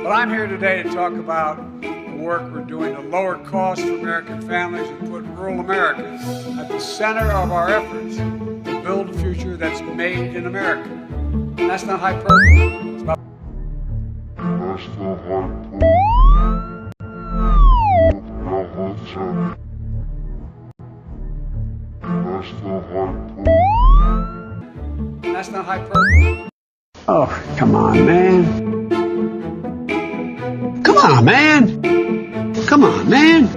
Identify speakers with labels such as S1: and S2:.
S1: But I'm here today to talk about the work we're doing to lower costs for American families and put rural America at the center of our efforts to build a future that's made in America. And that's not hyperbole. It's about That's not hyperbole.
S2: Oh, come on, man. Come on, man. Come on, man.